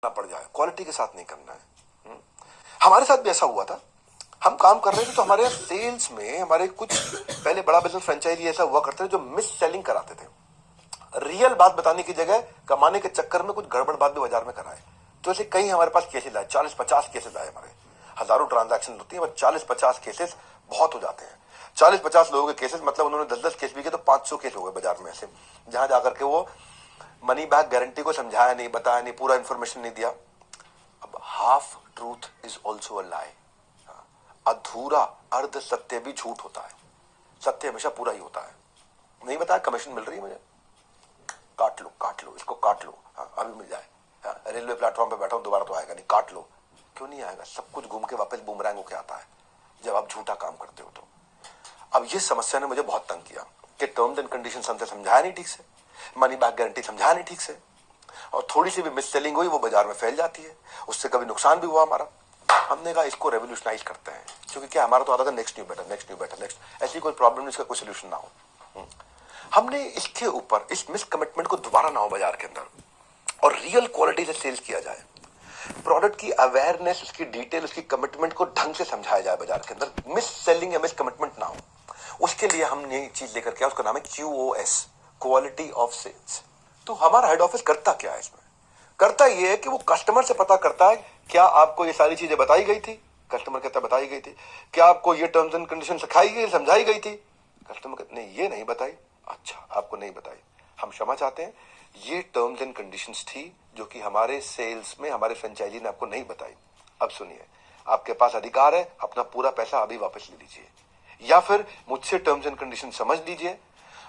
पड़ जाए, क्वालिटी के साथ नहीं करना है। हमारे साथ भी ऐसा हुआ था, हम काम कर रहे थे तो हमारे सेल्स में हमारे कुछ पहले बड़ा बिजनेस फ्रेंचाइजी ऐसा हुआ करते थे जो मिस सेलिंग कराते थे। रियल बात बताने की जगह कमाने के चक्कर में कुछ गड़बड़ बात भी बाजार में कराए। तो ऐसे कई हमारे पास केसेस आए, 40-50 केसेस आए। हमारे हजारों ट्रांजैक्शन होती है, बट 40-50 केसेस बहुत हो जाते हैं। 40-50 लोगों के केसेस मतलब उन्होंने 10-10 केस भी किए तो 500 केस हो गए बाजार में ऐसे, जहां जाकर के वो मनी बैक गारंटी को समझाया नहीं, बताया नहीं, पूरा इंफॉर्मेशन नहीं दिया। अब half truth is also a lie, अधूरा अर्ध सत्य भी झूठ होता है, सत्य हमेशा पूरा ही होता है। नहीं बताया, कमीशन मिल रही है मुझे, काट लो इसको, काट लो, अभी मिल जाए, रेलवे प्लेटफॉर्म पे बैठा हूं, दोबारा तो आएगा नहीं, काट लो। क्यों नहीं आएगा? सब कुछ घूम के वापस बूमरैंग होके आता है जब आप झूठा काम करते हो। तो अब ये समस्या ने मुझे बहुत तंग किया कि टर्म्स एंड कंडीशंस हमसे समझाया नहीं ठीक से, मनी बैक गारंटी समझाया नहीं ठीक से, और थोड़ी सी भी मिस सेलिंग हुई वो बाजार में फैल जाती है, उससे कभी नुकसान भी हुआ हमारा। हमने कहा इसको रेवोल्यूशनाइज करते हैं, क्योंकि क्या हमारा तो आता था next new better, next new better, next, ऐसी कोई प्रॉब्लम नहीं इसका कोई सोल्यूशन ना हो। हमने इसके ऊपर इस मिस कमिटमेंट को दोबारा ना हो बाजार के अंदर, और रियल क्वालिटी से सेल्स किया जाए, प्रोडक्ट की अवेयरनेस, उसकी डिटेल, उसकी कमिटमेंट को ढंग से समझाया जाए बाजार के अंदर, मिस सेलिंग या मिस कमिटमेंट ना हो। उसके लिए हमने एक चीज लेकर के, उसका नाम है QoS, क्वालिटी ऑफ सेल्स। तो हमारा हेड ऑफिस करता क्या है इसमें? करता यह है कि वो कस्टमर से पता करता है क्या आपको ये सारी चीजें बताई गई थी, कस्टमर कहता बताई गई थी। क्या आपको ये टर्म्स एंड कंडीशन सिखाई गई, समझाई गई थी? कस्टमर कहते नहीं, ये नहीं बताई। अच्छा, आपको नहीं बताई, हम क्षमा चाहते हैं, ये टर्म्स एंड कंडीशंस थी जो कि हमारे सेल्स में हमारे फ्रेंचाइजी ने आपको नहीं बताई। अब सुनिए, आपके पास अधिकार है, अपना पूरा पैसा अभी वापस ले लीजिए, या फिर मुझसे टर्म्स एंड कंडीशन समझ लीजिए,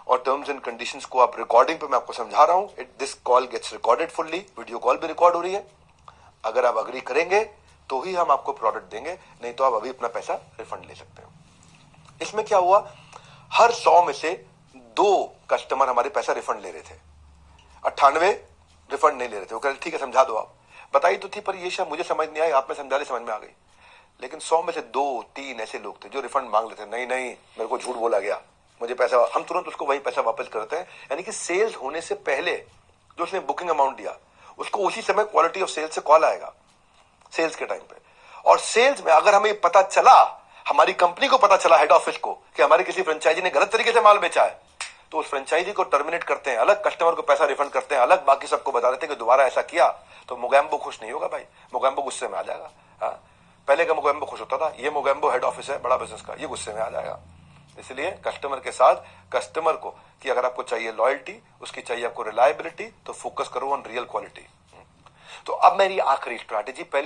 और टर्म्स एंड कंडीशंस को आप रिकॉर्डिंग पे मैं आपको समझा रहा हूं, this call gets recorded fully, video call भी रिकॉर्ड हो रही है। अगर आप अग्री करेंगे तो ही हम आपको प्रोडक्ट देंगे, नहीं तो आप अभी अपना पैसा रिफंड ले सकते हो। इसमें क्या हुआ, हर 100 में से 2 कस्टमर हमारे पैसा रिफंड ले रहे थे, 98 रिफंड नहीं ले रहे थे। वो कह रहे ठीक है समझा दो, आप बताई तो थी पर ये शायद मुझे समझ नहीं आई, आप में समझा रहे, समझ में आ गई। लेकिन 100 में से 2-3 ऐसे लोग थे जो रिफंड मांग लेते, नहीं नहीं मेरे को झूठ बोला गया, मुझे पैसा, हम तुरंत उसको वही पैसा वापस करते हैं। यानी कि सेल्स होने से पहले जो उसने बुकिंग अमाउंट दिया, उसको उसी समय क्वालिटी ऑफ सेल्स से कॉल आएगा सेल्स के टाइम पे। और सेल्स में अगर हमें पता चला, हमारी कंपनी को पता चला, हेड ऑफिस को, कि हमारे किसी फ्रेंचाइजी ने गलत तरीके से माल बेचा है, तो उस फ्रेंचाइजी को टर्मिनेट करते हैं अलग, कस्टमर को पैसा रिफंड करते हैं अलग, बाकी सबको बता देते हैं कि दोबारा ऐसा किया तो मोगैम्बो खुश नहीं होगा भाई, मोगैम्बो गुस्से में आ जाएगा। पहले का मोगैम्बो खुश होता था, ये मोगैम्बो हेड ऑफिस है बड़ा बिजनेस का, ये गुस्से में आ जाएगा। इसलिए कस्टमर के साथ, कस्टमर को कि अगर आपको चाहिए लॉयल्टी, उसकी चाहिए आपको रिलायबिलिटी, तो फोकस करो ऑन रियल क्वालिटी। तो अब मेरी आखिरी स्ट्रैटेजी, पहले